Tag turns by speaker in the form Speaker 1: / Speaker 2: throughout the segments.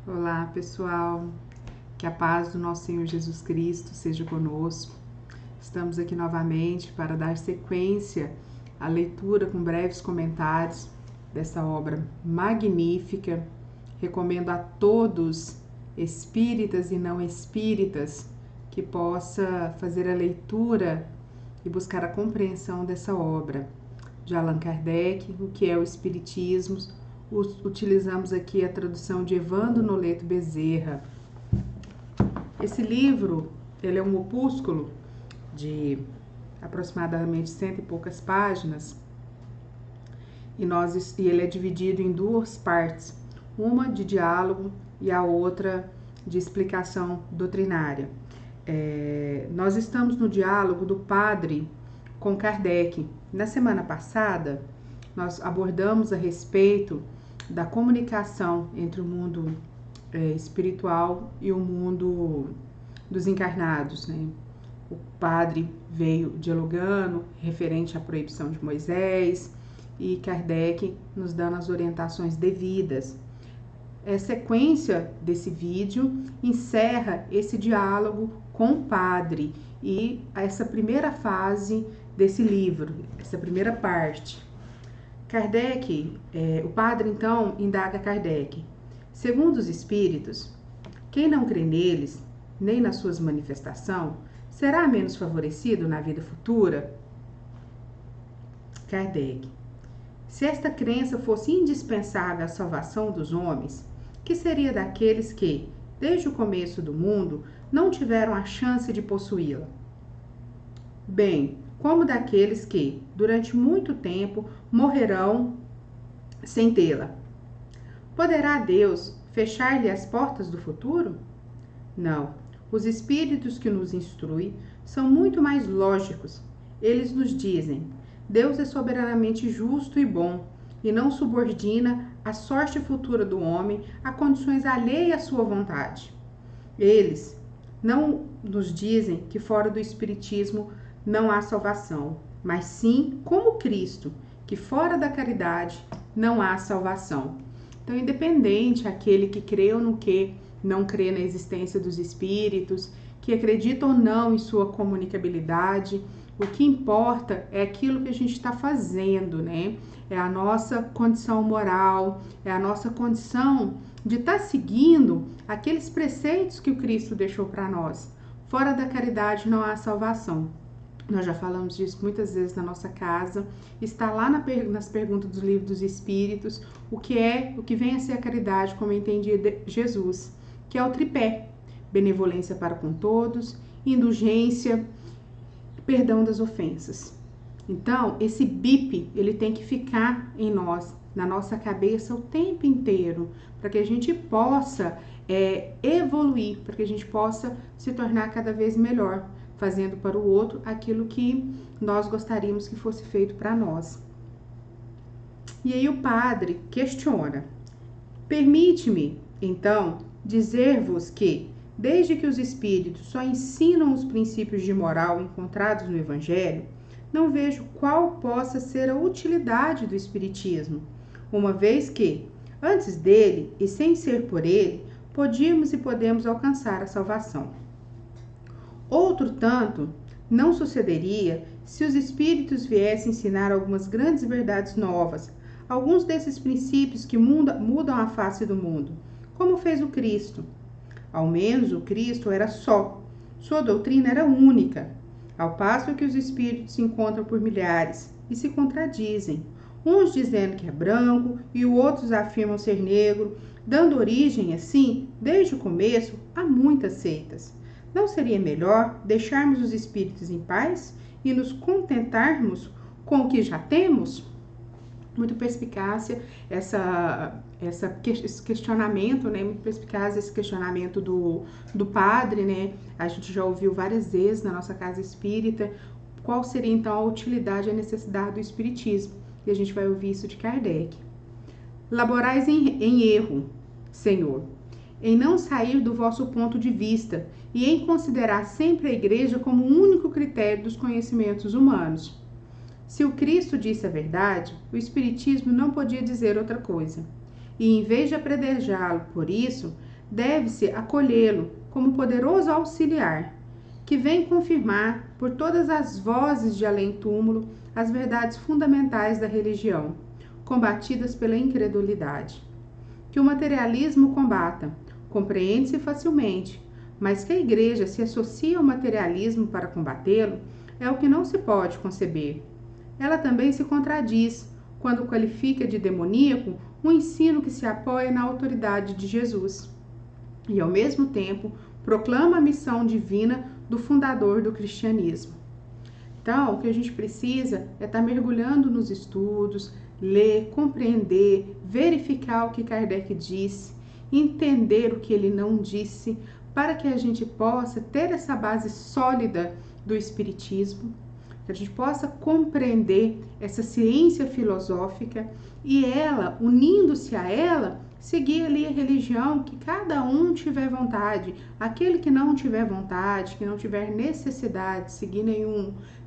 Speaker 1: Olá, pessoal. Que a paz do nosso Senhor Jesus Cristo seja conosco. Estamos aqui novamente para dar sequência à leitura com breves comentários dessa obra magnífica. Recomendo a todos, espíritas e não espíritas, que possa fazer a leitura e buscar a compreensão dessa obra de Allan Kardec, o que é o Espiritismo. Utilizamos aqui a tradução de Evandro Noleto Bezerra. Esse livro, ele é um opúsculo de aproximadamente 100 e poucas páginas e ele é dividido em duas partes, uma de diálogo e a outra de explicação doutrinária. Nós estamos no diálogo do padre com Kardec. Na semana passada, nós abordamos a respeito da comunicação entre o mundo espiritual e o mundo dos encarnados, né? O padre veio dialogando referente à proibição de Moisés e Kardec nos dando as orientações devidas. A sequência desse vídeo encerra esse diálogo com o padre e essa primeira fase desse livro, essa primeira parte. Kardec, o padre então indaga Kardec: segundo os espíritos, quem não crê neles, nem nas suas manifestações, será menos favorecido na vida futura? Kardec: se esta crença fosse indispensável à salvação dos homens, que seria daqueles que, desde o começo do mundo, não tiveram a chance de possuí-la? Bem, como daqueles que, durante muito tempo, morrerão sem tê-la. Poderá Deus fechar-lhe as portas do futuro? Não. Os espíritos que nos instruem são muito mais lógicos. Eles nos dizem: Deus é soberanamente justo e bom, e não subordina a sorte futura do homem a condições alheias à sua vontade. Eles não nos dizem que fora do espiritismo não há salvação, mas sim, como Cristo, que fora da caridade não há salvação. Então, independente aquele que crê ou não crê na existência dos espíritos, que acredita ou não em sua comunicabilidade, o que importa é aquilo que a gente está fazendo, né? É a nossa condição moral, é a nossa condição de estar seguindo aqueles preceitos que o Cristo deixou para nós. Fora da caridade não há salvação. Nós já falamos disso muitas vezes na nossa casa. Está lá nas perguntas do Livro dos Espíritos o que vem a ser a caridade, como entendia Jesus, que é o tripé: benevolência para com todos, indulgência, perdão das ofensas. Então, esse bip, ele tem que ficar em nós, na nossa cabeça o tempo inteiro, para que a gente possa evoluir, para que a gente possa se tornar cada vez melhor, fazendo para o outro aquilo que nós gostaríamos que fosse feito para nós. E aí o padre questiona: permite-me, então, dizer-vos que, desde que os espíritos só ensinam os princípios de moral encontrados no Evangelho, não vejo qual possa ser a utilidade do espiritismo, uma vez que, antes dele e sem ser por ele, podíamos e podemos alcançar a salvação. Outro tanto não sucederia se os espíritos viessem ensinar algumas grandes verdades novas, alguns desses princípios que mudam a face do mundo, como fez o Cristo. Ao menos o Cristo era só, sua doutrina era única, ao passo que os espíritos se encontram por milhares e se contradizem, uns dizendo que é branco e outros afirmam ser negro, dando origem, assim, desde o começo, a muitas seitas. Não seria melhor deixarmos os espíritos em paz e nos contentarmos com o que já temos? Muito perspicácia esse questionamento, né? Muito perspicaz esse questionamento do padre, né? A gente já ouviu várias vezes na nossa casa espírita qual seria então a utilidade e a necessidade do espiritismo. E a gente vai ouvir isso de Kardec. Laborais em erro, Senhor, em não sair do vosso ponto de vista e em considerar sempre a Igreja como o único critério dos conhecimentos humanos. Se o Cristo disse a verdade, o Espiritismo não podia dizer outra coisa. E em vez de apredejá-lo por isso, deve-se acolhê-lo como poderoso auxiliar, que vem confirmar por todas as vozes de além-túmulo as verdades fundamentais da religião, combatidas pela incredulidade. Que o materialismo combata, compreende-se facilmente, mas que a Igreja se associe ao materialismo para combatê-lo é o que não se pode conceber. Ela também se contradiz quando qualifica de demoníaco um ensino que se apoia na autoridade de Jesus e, ao mesmo tempo, proclama a missão divina do fundador do cristianismo. Então, o que a gente precisa é estar mergulhando nos estudos, ler, compreender, verificar o que Kardec disse, entender o que ele não disse, para que a gente possa ter essa base sólida do Espiritismo, que a gente possa compreender essa ciência filosófica e ela, unindo-se a ela, seguir ali a religião que cada um tiver vontade. Aquele que não tiver vontade, que não tiver necessidade de seguir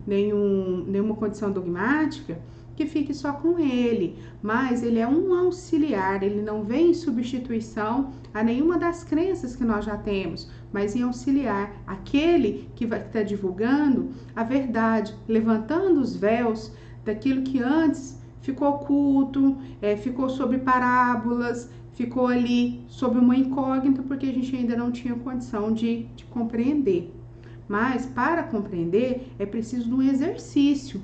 Speaker 1: nenhuma condição dogmática, que fique só com ele, mas ele é um auxiliar, ele não vem em substituição a nenhuma das crenças que nós já temos, mas em auxiliar aquele que vai estar divulgando a verdade, levantando os véus daquilo que antes ficou oculto, ficou sobre parábolas, ficou ali sob uma incógnita, porque a gente ainda não tinha condição de compreender. Mas para compreender é preciso de um exercício,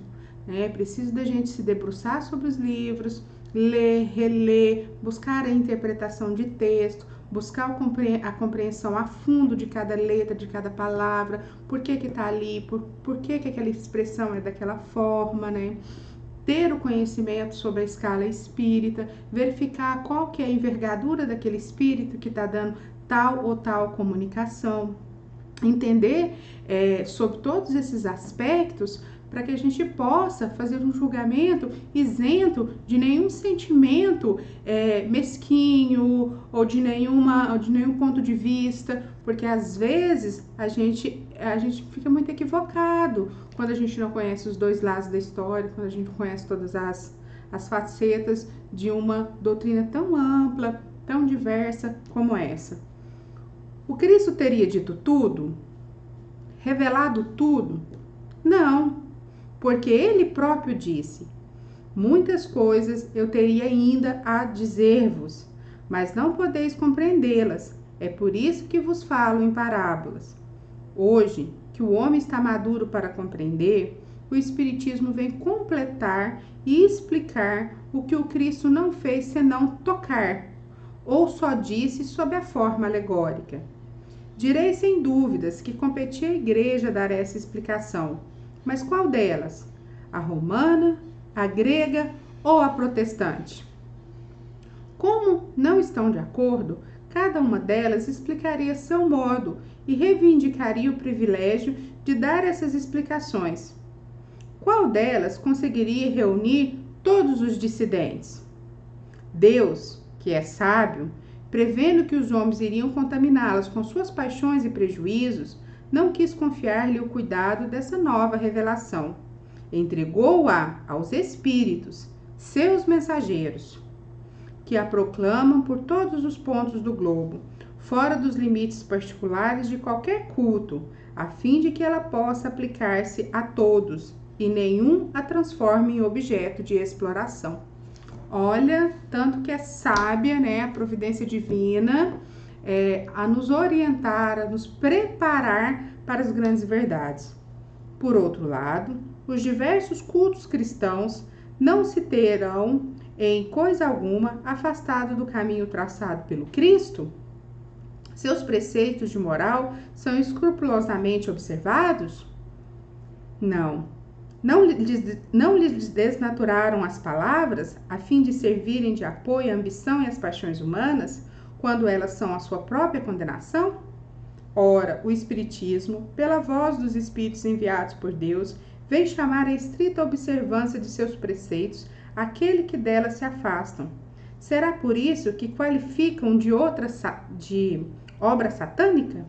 Speaker 1: é preciso da gente se debruçar sobre os livros, ler, reler, buscar a interpretação de texto, buscar a compreensão a fundo de cada letra, de cada palavra, por que está ali, por que aquela expressão é daquela forma, né? Ter o conhecimento sobre a escala espírita, verificar qual que é a envergadura daquele espírito que está dando tal ou tal comunicação, entender sobre todos esses aspectos, para que a gente possa fazer um julgamento isento de nenhum sentimento mesquinho ou de nenhum ponto de vista, porque às vezes a gente fica muito equivocado quando a gente não conhece os dois lados da história, quando a gente não conhece todas as facetas de uma doutrina tão ampla, tão diversa como essa. O Cristo teria dito tudo? Revelado tudo? Não. Porque ele próprio disse: muitas coisas eu teria ainda a dizer-vos, mas não podeis compreendê-las. É por isso que vos falo em parábolas. Hoje, que o homem está maduro para compreender, o Espiritismo vem completar e explicar o que o Cristo não fez senão tocar, ou só disse sob a forma alegórica. Direi sem dúvidas que competia à Igreja dar essa explicação. Mas qual delas? A romana, a grega ou a protestante? Como não estão de acordo, cada uma delas explicaria seu modo e reivindicaria o privilégio de dar essas explicações. Qual delas conseguiria reunir todos os dissidentes? Deus, que é sábio, prevendo que os homens iriam contaminá-las com suas paixões e prejuízos, não quis confiar-lhe o cuidado dessa nova revelação. Entregou-a aos espíritos, seus mensageiros, que a proclamam por todos os pontos do globo, fora dos limites particulares de qualquer culto, a fim de que ela possa aplicar-se a todos e nenhum a transforme em objeto de exploração. Olha, tanto que é sábia, né, a providência divina, a nos orientar, a nos preparar para as grandes verdades. Por outro lado, os diversos cultos cristãos não se terão, em coisa alguma, afastado do caminho traçado pelo Cristo? Seus preceitos de moral são escrupulosamente observados? Não. Não lhes desnaturaram as palavras, a fim de servirem de apoio à ambição e às paixões humanas, quando elas são a sua própria condenação? Ora, o Espiritismo, pela voz dos Espíritos enviados por Deus, vem chamar a estrita observância de seus preceitos aquele que delas se afastam. Será por isso que qualificam de obra satânica?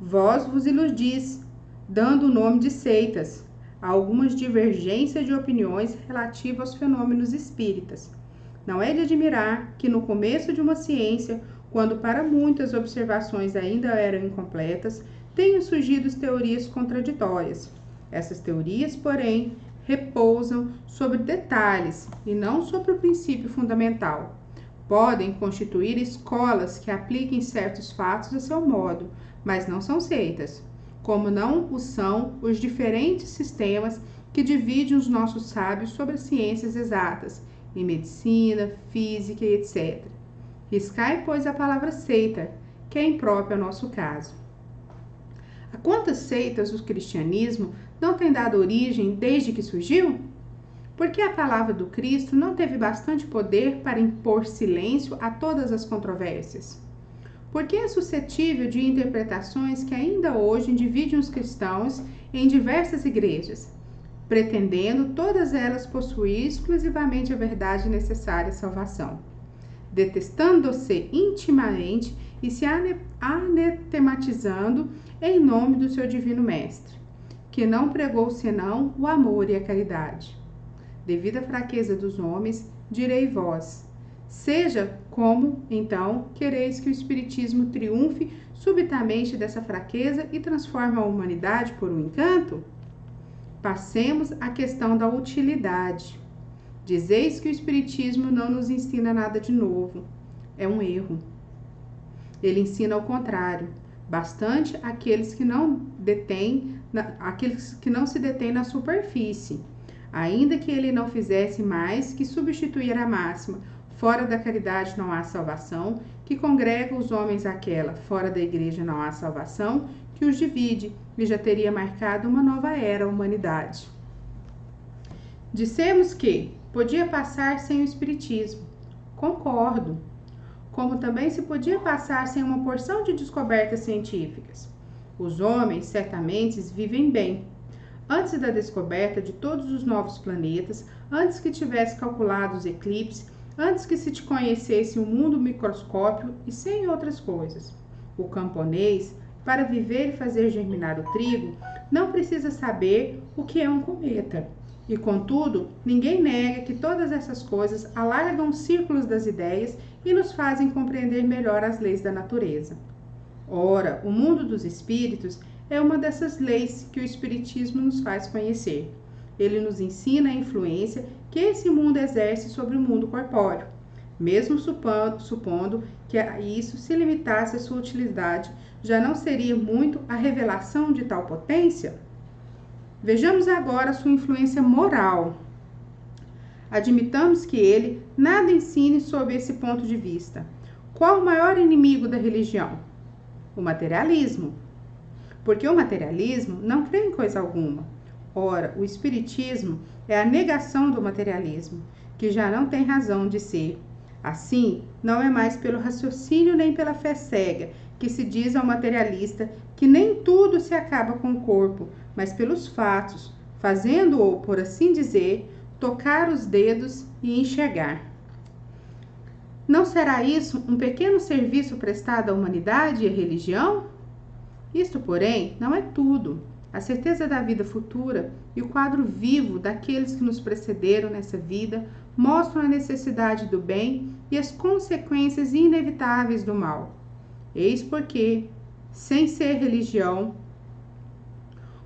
Speaker 1: Vós vos iludis, dando o nome de seitas, a algumas divergências de opiniões relativas aos fenômenos espíritas. Não é de admirar que no começo de uma ciência, quando para muitas observações ainda eram incompletas, tenham surgido teorias contraditórias. Essas teorias, porém, repousam sobre detalhes e não sobre o princípio fundamental. Podem constituir escolas que apliquem certos fatos a seu modo, mas não são seitas, como não o são os diferentes sistemas que dividem os nossos sábios sobre as ciências exatas, em medicina, física e etc. Riscai, pois, a palavra seita, que é imprópria ao nosso caso. A quantas seitas o cristianismo não tem dado origem desde que surgiu? Porque a palavra do Cristo não teve bastante poder para impor silêncio a todas as controvérsias? Porque é suscetível de interpretações que ainda hoje dividem os cristãos em diversas igrejas, pretendendo todas elas possuir exclusivamente a verdade necessária à salvação, detestando-se intimamente e se anatematizando em nome do seu divino mestre, que não pregou senão o amor e a caridade. Devido à fraqueza dos homens, direi vós, seja como, então, quereis que o Espiritismo triunfe subitamente dessa fraqueza e transforme a humanidade por um encanto? Passemos à questão da utilidade. Dizeis que o Espiritismo não nos ensina nada de novo. É um erro. Ele ensina ao contrário, bastante aqueles que não se detêm na superfície, ainda que ele não fizesse mais que substituir a máxima fora da caridade não há salvação, que congrega os homens àquela, fora da igreja não há salvação, que os divide e já teria marcado uma nova era à humanidade. Dissemos que podia passar sem o Espiritismo. Concordo. Como também se podia passar sem uma porção de descobertas científicas. Os homens, certamente, vivem bem. Antes da descoberta de todos os novos planetas, antes que tivesse calculado os eclipses, antes que se te conhecesse o mundo microscópio e sem outras coisas. O camponês, para viver e fazer germinar o trigo, não precisa saber o que é um cometa. E, contudo, ninguém nega que todas essas coisas alargam os círculos das ideias e nos fazem compreender melhor as leis da natureza. Ora, o mundo dos espíritos é uma dessas leis que o Espiritismo nos faz conhecer. Ele nos ensina a influência que esse mundo exerce sobre o mundo corpóreo. Mesmo supondo que a isso se limitasse a sua utilidade, já não seria muito a revelação de tal potência? Vejamos agora sua influência moral. Admitamos que ele nada ensine sob esse ponto de vista. Qual o maior inimigo da religião? O materialismo. Porque o materialismo não crê em coisa alguma. Ora, o Espiritismo é a negação do materialismo, que já não tem razão de ser. Assim, não é mais pelo raciocínio nem pela fé cega que se diz ao materialista que nem tudo se acaba com o corpo, mas pelos fatos, fazendo-o, por assim dizer, tocar os dedos e enxergar. Não será isso um pequeno serviço prestado à humanidade e à religião? Isto, porém, não é tudo. A certeza da vida futura e o quadro vivo daqueles que nos precederam nessa vida mostram a necessidade do bem e as consequências inevitáveis do mal. Eis porque, sem ser religião,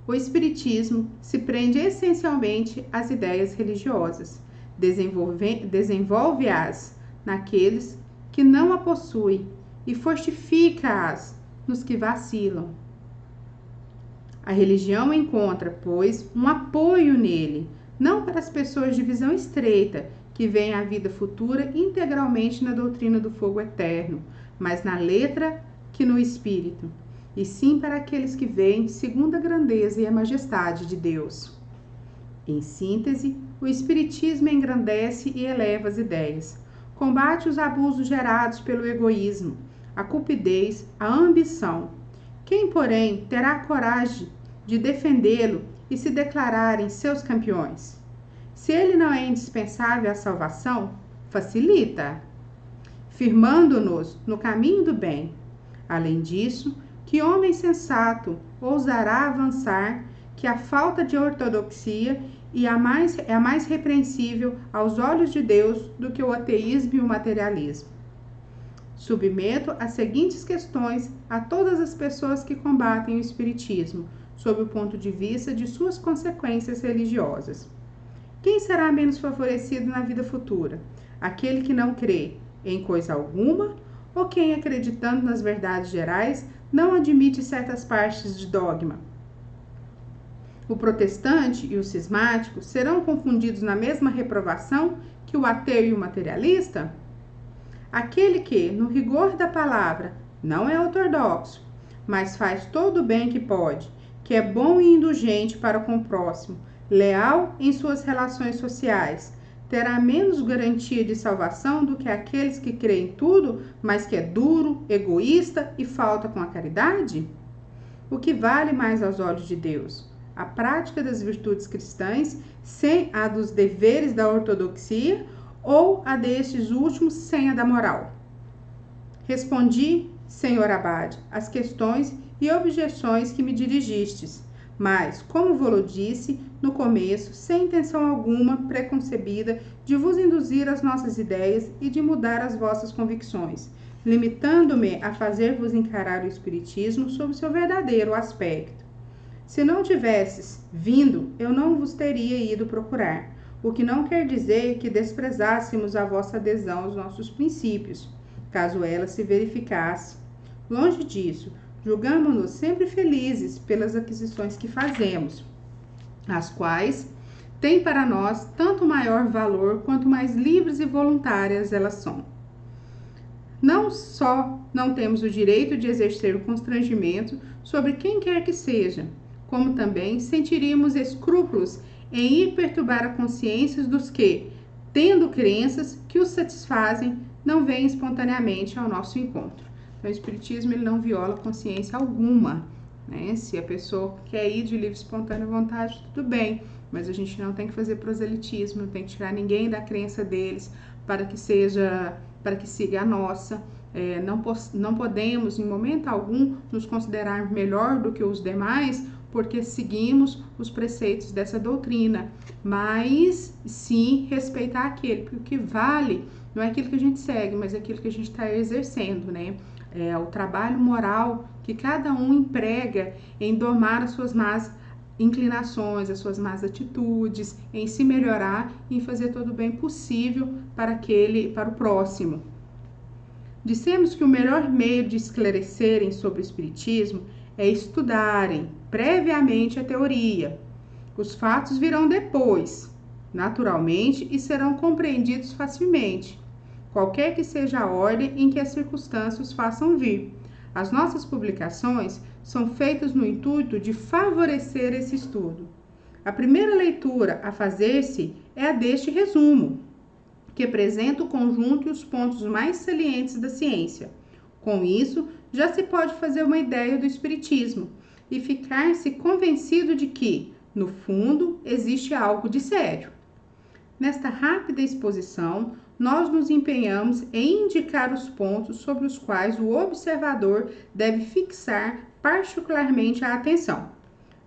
Speaker 1: o Espiritismo se prende essencialmente às ideias religiosas, desenvolve-as naqueles que não a possuem e fortifica-as nos que vacilam. A religião encontra, pois, um apoio nele, não para as pessoas de visão estreita, que veem a vida futura integralmente na doutrina do fogo eterno, mas na letra que no espírito, e sim para aqueles que veem segundo a grandeza e a majestade de Deus. Em síntese, o Espiritismo engrandece e eleva as ideias, combate os abusos gerados pelo egoísmo, a cupidez, a ambição. Quem, porém, terá coragem de defendê-lo e se declararem seus campeões? Se ele não é indispensável à salvação, facilita, firmando-nos no caminho do bem. Além disso, que homem sensato ousará avançar que a falta de ortodoxia é a mais repreensível aos olhos de Deus do que o ateísmo e o materialismo? Submeto as seguintes questões a todas as pessoas que combatem o espiritismo, sob o ponto de vista de suas consequências religiosas. Quem será menos favorecido na vida futura? Aquele que não crê em coisa alguma ou quem, acreditando nas verdades gerais, não admite certas partes de dogma? O protestante e o cismático serão confundidos na mesma reprovação que o ateu e o materialista? Aquele que, no rigor da palavra, não é ortodoxo, mas faz todo o bem que pode, que é bom e indulgente para com o próximo, leal em suas relações sociais, terá menos garantia de salvação do que aqueles que creem em tudo, mas que é duro, egoísta e falta com a caridade? O que vale mais aos olhos de Deus? A prática das virtudes cristãs sem a dos deveres da ortodoxia ou a destes últimos sem a da moral? Respondi, senhor abade, as questões e objeções que me dirigistes, mas, como vou-lo disse no começo, sem intenção alguma preconcebida de vos induzir às nossas ideias e de mudar as vossas convicções, limitando-me a fazer-vos encarar o espiritismo sob seu verdadeiro aspecto. Se não tivesses vindo, eu não vos teria ido procurar, o que não quer dizer que desprezássemos a vossa adesão aos nossos princípios, caso ela se verificasse. Longe disso, julgamo-nos sempre felizes pelas aquisições que fazemos, as quais têm para nós tanto maior valor quanto mais livres e voluntárias elas são. Não só não temos o direito de exercer o constrangimento sobre quem quer que seja, como também sentiríamos escrúpulos em ir perturbar a consciência dos que, tendo crenças que os satisfazem, não vêm espontaneamente ao nosso encontro. Então, o espiritismo ele não viola consciência alguma, né? Se a pessoa quer ir de livre e espontânea vontade, tudo bem, mas a gente não tem que fazer proselitismo, não tem que tirar ninguém da crença deles para que siga a nossa. Não podemos, em momento algum, nos considerar melhor do que os demais, porque seguimos os preceitos dessa doutrina, mas sim respeitar aquele, porque o que vale não é aquilo que a gente segue, mas é aquilo que a gente está exercendo, né? É o trabalho moral que cada um emprega em domar as suas más inclinações, as suas más atitudes, em se melhorar e em fazer todo o bem possível para o próximo. Dissemos que o melhor meio de esclarecerem sobre o espiritismo é estudarem previamente a teoria. Os fatos virão depois, naturalmente, e serão compreendidos facilmente, qualquer que seja a ordem em que as circunstâncias os façam vir. As nossas publicações são feitas no intuito de favorecer esse estudo. A primeira leitura a fazer-se é a deste resumo, que apresenta o conjunto e os pontos mais salientes da ciência. Com isso, já se pode fazer uma ideia do espiritismo e ficar-se convencido de que, no fundo, existe algo de sério. Nesta rápida exposição, nós nos empenhamos em indicar os pontos sobre os quais o observador deve fixar particularmente a atenção.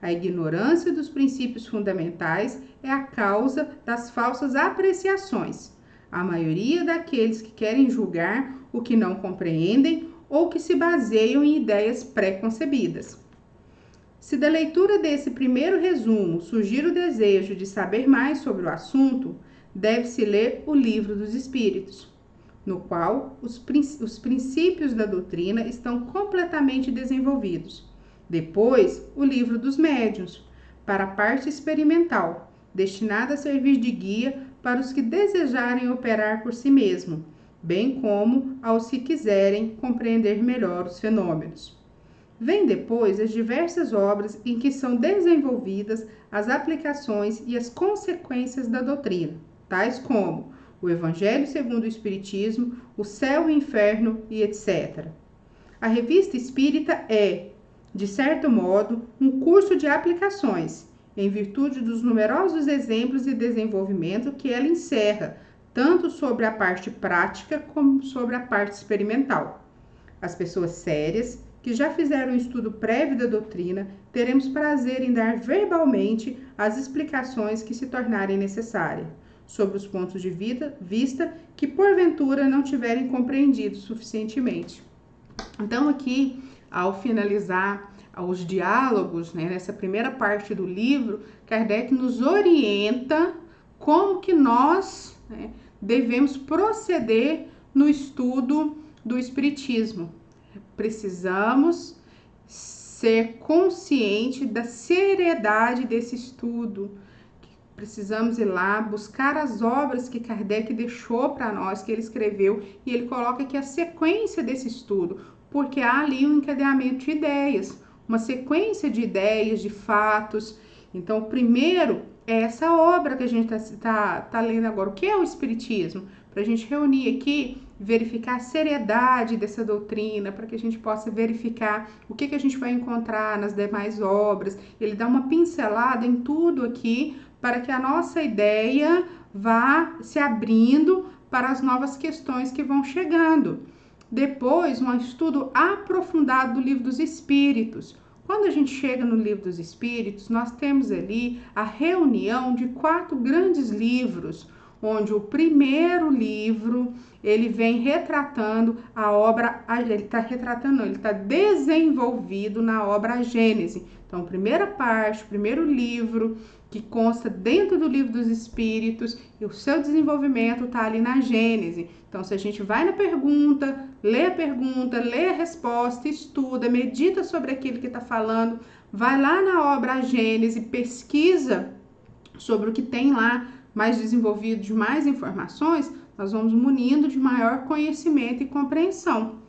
Speaker 1: A ignorância dos princípios fundamentais é a causa das falsas apreciações. A maioria daqueles que querem julgar o que não compreendem ou que se baseiam em ideias pré-concebidas. Se da leitura desse primeiro resumo surgir o desejo de saber mais sobre o assunto, deve-se ler o Livro dos Espíritos, no qual os princípios da doutrina estão completamente desenvolvidos. Depois, o Livro dos Médiuns, para a parte experimental, destinada a servir de guia para os que desejarem operar por si mesmo, bem como aos que quiserem compreender melhor os fenômenos. Vêm depois as diversas obras em que são desenvolvidas as aplicações e as consequências da doutrina, tais como o Evangelho segundo o Espiritismo, o Céu e o Inferno e etc. A Revista Espírita é, de certo modo, um curso de aplicações, em virtude dos numerosos exemplos e desenvolvimento que ela encerra, tanto sobre a parte prática como sobre a parte experimental. As pessoas sérias, que já fizeram um estudo prévio da doutrina, teremos prazer em dar verbalmente as explicações que se tornarem necessárias. sobre os pontos de vista que porventura não tiverem compreendido suficientemente. Então aqui, ao finalizar os diálogos, né, nessa primeira parte do livro, Kardec nos orienta como que nós, né, devemos proceder no estudo do Espiritismo. Precisamos ser conscientes da seriedade desse estudo. Precisamos ir lá buscar as obras que Kardec deixou para nós, que ele escreveu, e ele coloca aqui a sequência desse estudo, porque há ali um encadeamento de ideias, uma sequência de ideias, de fatos. Então, o primeiro é essa obra que a gente tá lendo agora. O que é o Espiritismo? Para a gente reunir aqui, verificar a seriedade dessa doutrina, para que a gente possa verificar o que a gente vai encontrar nas demais obras. Ele dá uma pincelada em tudo aqui, para que a nossa ideia vá se abrindo para as novas questões que vão chegando. Depois, um estudo aprofundado do Livro dos Espíritos. Quando a gente chega no Livro dos Espíritos, nós temos ali a reunião de 4 grandes livros, onde o primeiro livro, ele vem retratando a obra, ele está desenvolvido na obra Gênese. Então, primeira parte, primeiro livro, que consta dentro do Livro dos Espíritos, e o seu desenvolvimento está ali na Gênese. Então, se a gente vai na pergunta, lê a resposta, estuda, medita sobre aquilo que está falando, vai lá na obra Gênese, pesquisa sobre o que tem lá mais desenvolvido, de mais informações, nós vamos munindo de maior conhecimento e compreensão.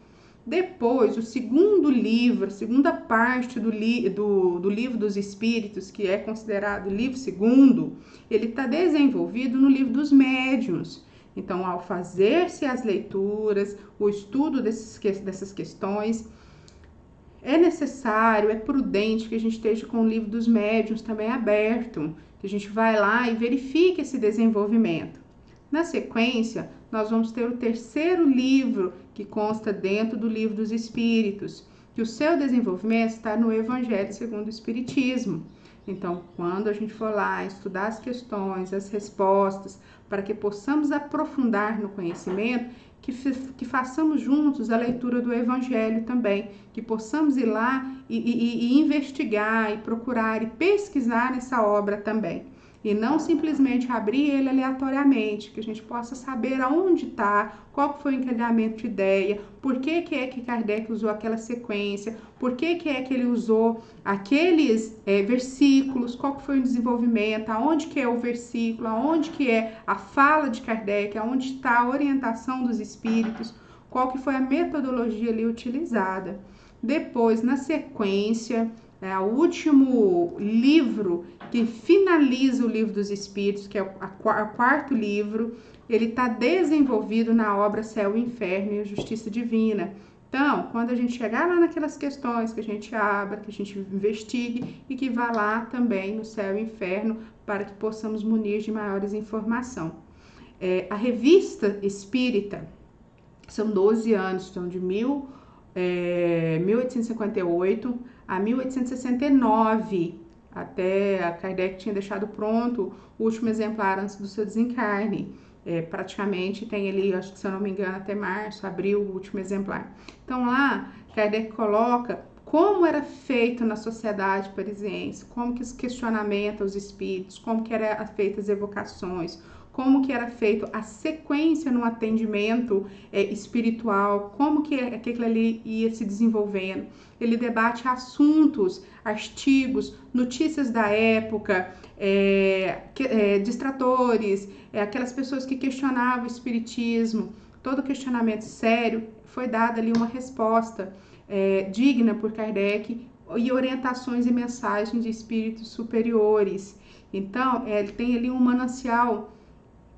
Speaker 1: Depois, o segundo livro, a segunda parte do Livro dos Espíritos, que é considerado o livro segundo, ele está desenvolvido no Livro dos Médiuns. Então, ao fazer-se as leituras, o estudo dessas questões, é necessário, é prudente que a gente esteja com o Livro dos Médiuns também aberto, que a gente vai lá e verifique esse desenvolvimento. Na sequência, nós vamos ter o terceiro livro, que consta dentro do Livro dos Espíritos, que o seu desenvolvimento está no Evangelho segundo o Espiritismo. Então, quando a gente for lá estudar as questões, as respostas, para que possamos aprofundar no conhecimento, que façamos juntos a leitura do Evangelho também, que possamos ir lá e investigar, e procurar, e pesquisar nessa obra também. E não simplesmente abrir ele aleatoriamente, que a gente possa saber aonde está, qual foi o encadeamento de ideia, por que é que Kardec usou aquela sequência, por que é que ele usou aqueles versículos, qual foi o desenvolvimento, aonde que é o versículo, aonde que é a fala de Kardec, aonde está a orientação dos espíritos, qual que foi a metodologia ali utilizada. Depois, na sequência, o último livro que finaliza o Livro dos Espíritos, que é o quarto livro, ele está desenvolvido na obra Céu e Inferno e a Justiça Divina. Então, quando a gente chegar lá naquelas questões, que a gente abra, que a gente investigue e que vá lá também no Céu e Inferno para que possamos munir de maiores informações. A Revista Espírita são 12 anos, então de 1858 a 1869, até a Kardec tinha deixado pronto o último exemplar antes do seu desencarne. Praticamente tem ali, acho que se eu não me engano, até março, abril, o último exemplar. Então lá, Kardec coloca como era feito na sociedade parisiense, como que se questionamenta os espíritos, como que eram feitas as evocações, como que era feito a sequência no atendimento espiritual, como que aquilo ali ia se desenvolvendo. Ele debate assuntos, artigos, notícias da época, distratores, aquelas pessoas que questionavam o espiritismo. Todo questionamento sério, foi dada ali uma resposta digna por Kardec e orientações e mensagens de espíritos superiores. Então, ele tem ali um manancial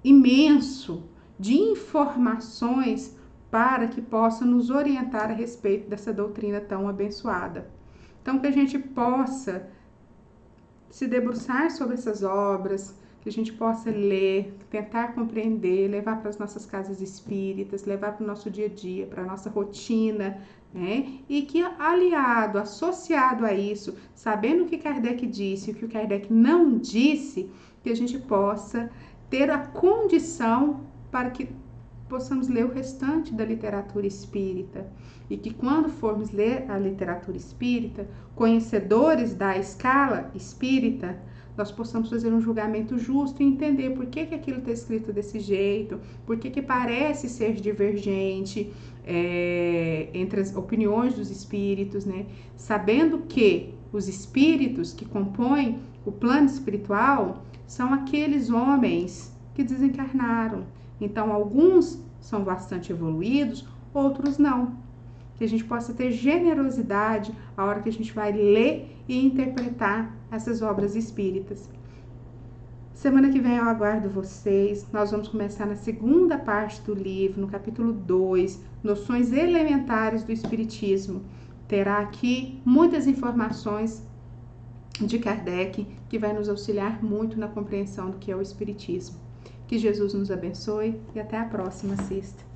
Speaker 1: imenso de informações para que possa nos orientar a respeito dessa doutrina tão abençoada. Então, que a gente possa se debruçar sobre essas obras, que a gente possa ler, tentar compreender, levar para as nossas casas espíritas, levar para o nosso dia a dia, para a nossa rotina, né? E que aliado, associado a isso, sabendo o que Kardec disse e o que Kardec não disse, que a gente possa ter a condição para que possamos ler o restante da literatura espírita e que quando formos ler a literatura espírita, conhecedores da escala espírita, nós possamos fazer um julgamento justo e entender por que aquilo está escrito desse jeito, por que parece ser divergente entre as opiniões dos espíritos, né? Sabendo que os espíritos que compõem o plano espiritual são aqueles homens que desencarnaram. Então, alguns são bastante evoluídos, outros não. Que a gente possa ter generosidade a hora que a gente vai ler e interpretar essas obras espíritas. Semana que vem eu aguardo vocês. Nós vamos começar na segunda parte do livro, no capítulo 2, Noções Elementares do Espiritismo. Terá aqui muitas informações de Kardec que vai nos auxiliar muito na compreensão do que é o Espiritismo. Que Jesus nos abençoe e até a próxima sexta.